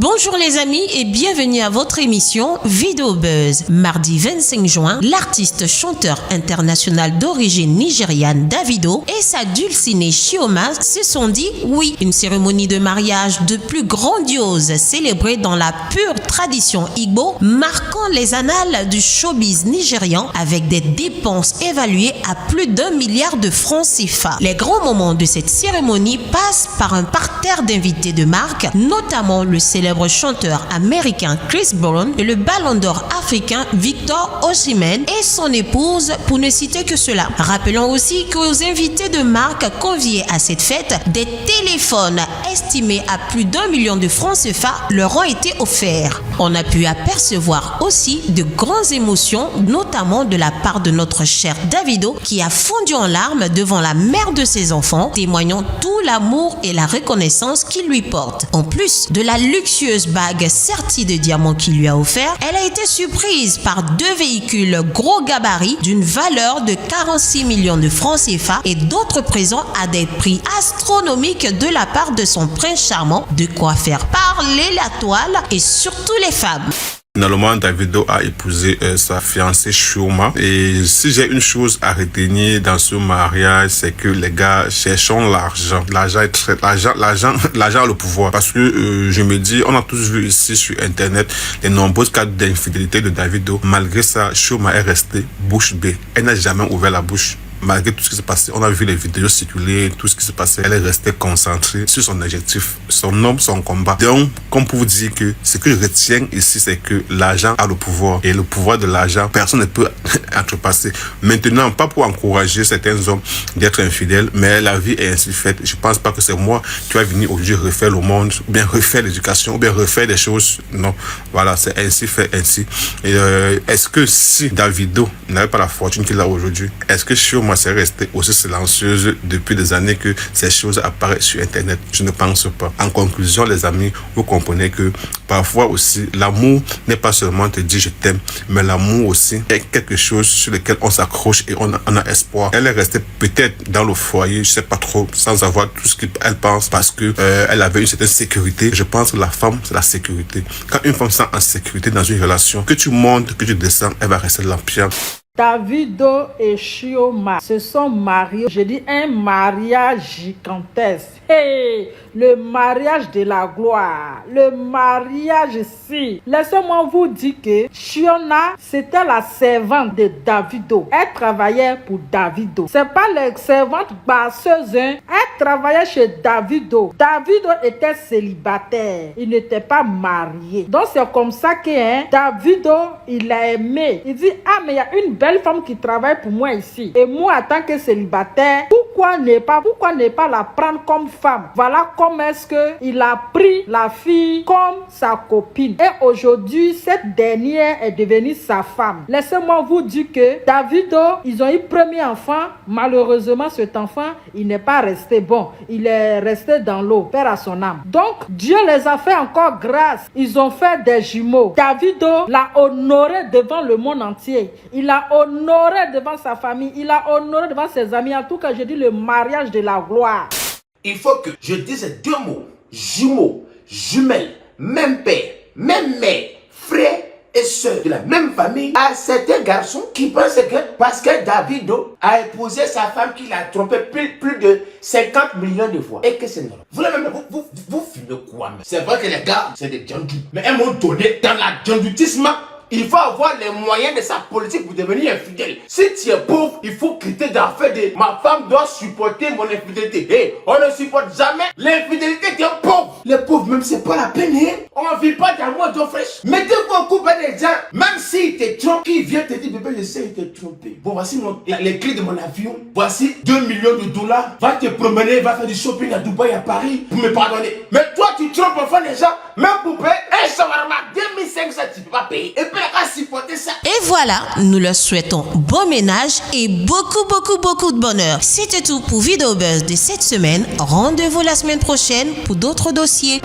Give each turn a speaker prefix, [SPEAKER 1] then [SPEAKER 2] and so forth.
[SPEAKER 1] Bonjour les amis et bienvenue à votre émission Vidéo Buzz. Mardi 25 juin, l'artiste chanteur international d'origine nigériane Davido et sa dulcinée Chioma se sont dit oui. Une cérémonie de mariage de plus grandiose célébrée dans la pure tradition Igbo, marquant les annales du showbiz nigérian avec des dépenses évaluées à plus d'1 milliard de francs CFA. Les grands moments de cette cérémonie passent par un parterre d'invités de marque, notamment le célèbre chanteur américain Chris Brown et le ballon d'or africain Victor Osimhen et son épouse, pour ne citer que cela. Rappelons aussi qu'aux invités de marque conviés à cette fête, des téléphones estimés à plus d'1 million de francs CFA leur ont été offerts. On a pu apercevoir aussi de grandes émotions, notamment de la part de notre cher Davido qui a fondu en larmes devant la mère de ses enfants, témoignant tout l'amour et la reconnaissance qu'il lui porte. En plus de la luxueuse bague sertie de diamants qu'il lui a offert, elle a été surprise par 2 véhicules gros gabarit d'une valeur de 46 millions de francs CFA et d'autres présents à des prix astronomiques de la part de son prince charmant, de quoi faire parler la toile et surtout les femmes.
[SPEAKER 2] Finalement, Davido a épousé sa fiancée Chioma. Et si j'ai une chose à retenir dans ce mariage, c'est que les gars cherchent l'argent. L'argent a le pouvoir. Parce que je me dis, on a tous vu ici sur Internet les nombreux cas d'infidélité de Davido. Malgré ça, Chioma est restée bouche bée. Elle n'a jamais ouvert la bouche. Malgré tout ce qui s'est passé, on a vu les vidéos circuler, tout ce qui s'est passé, elle est restée concentrée sur son objectif, son homme, son combat. Donc, comme pour vous dire que ce que je retiens ici, c'est que l'argent a le pouvoir. Et le pouvoir de l'argent, personne ne peut outrepasser. Maintenant, pas pour encourager certains hommes d'être infidèles, mais la vie est ainsi faite. Je pense pas que c'est moi qui va venir aujourd'hui refaire le monde, ou bien refaire l'éducation, ou bien refaire des choses. Non, voilà, c'est ainsi fait, ainsi. Et est-ce que si Davido n'avait pas la fortune qu'il a aujourd'hui, est-ce que Chioma c'est resté aussi silencieuse depuis des années que ces choses apparaissent sur Internet? Je ne pense pas. En conclusion, les amis, vous comprenez que parfois aussi, l'amour n'est pas seulement te dire je t'aime, mais l'amour aussi est quelque chose sur lequel on s'accroche et on a espoir. Elle est restée peut-être dans le foyer, je sais pas trop, sans avoir tout ce qu'elle pense parce que elle avait une certaine sécurité. Je pense que la femme, c'est la sécurité. Quand une femme sent en sécurité dans une relation, que tu montes, que tu descends, elle va rester là.
[SPEAKER 3] Davido et Chioma se sont mariés. Je dis un mariage gigantesque. Hey, le mariage de la gloire. Le mariage ici. Laissez-moi vous dire que Chioma, c'était la servante de Davido. Elle travaillait pour Davido. C'est pas la servante basseuse. Elle travaillait chez Davido. Davido était célibataire. Il n'était pas marié. Donc c'est comme ça que Davido, il a aimé. Il dit, ah mais il y a une belle femme qui travaille pour moi ici. Et moi, en tant que célibataire, pourquoi ne pas la prendre comme femme? Voilà comment est-ce qu'il a pris la fille comme sa copine. Et aujourd'hui, cette dernière est devenue sa femme. Laissez-moi vous dire que Davido, ils ont eu premier enfant. Malheureusement, cet enfant, il n'est pas resté bon. Il est resté dans l'eau, père à son âme. Donc, Dieu les a fait encore grâce. Ils ont fait des jumeaux. Davido l'a honoré devant le monde entier. Il a honoré devant sa famille. Il a honoré devant ses amis. En tout cas, je dis le mariage de la gloire.
[SPEAKER 4] Il faut que je dise 2 mots. Jumeaux, jumelles, même père, même mère, frère et soeur de la même famille. À certains garçons qui pensent que parce que Davido a épousé sa femme qu'il a trompé plus de 50 millions de fois et que c'est normal. Vous filmez quoi? C'est vrai que les gars, c'est des djandous. Mais à un moment donné, dans la djandoutisme, il faut avoir les moyens de sa politique pour devenir infidèle. Si tu es pauvre, il faut quitter d'affaires de ma femme doit supporter mon infidélité. Hey, on ne supporte jamais l'infidélité des pauvres. Les pauvres, même c'est pas la peine. Hein? On ne vit pas d'amour d'eau fraîche. Mettez-vous en couple avec des gens, même s'il te trompe, qui vient te dire, bébé, je sais, il te trompé. Bon, voici les clés de mon avion. Voici 2 millions de dollars. Va te promener, va faire du shopping à Dubaï, à Paris, pour me pardonner. Mais toi, tu trompes enfin les gens, même pour payer un shawarma 2500, tu peux pas payer. Et puis,
[SPEAKER 1] et voilà, nous leur souhaitons bon ménage et beaucoup de bonheur. C'était tout pour Vidéo Buzz de cette semaine. Rendez-vous la semaine prochaine pour d'autres dossiers.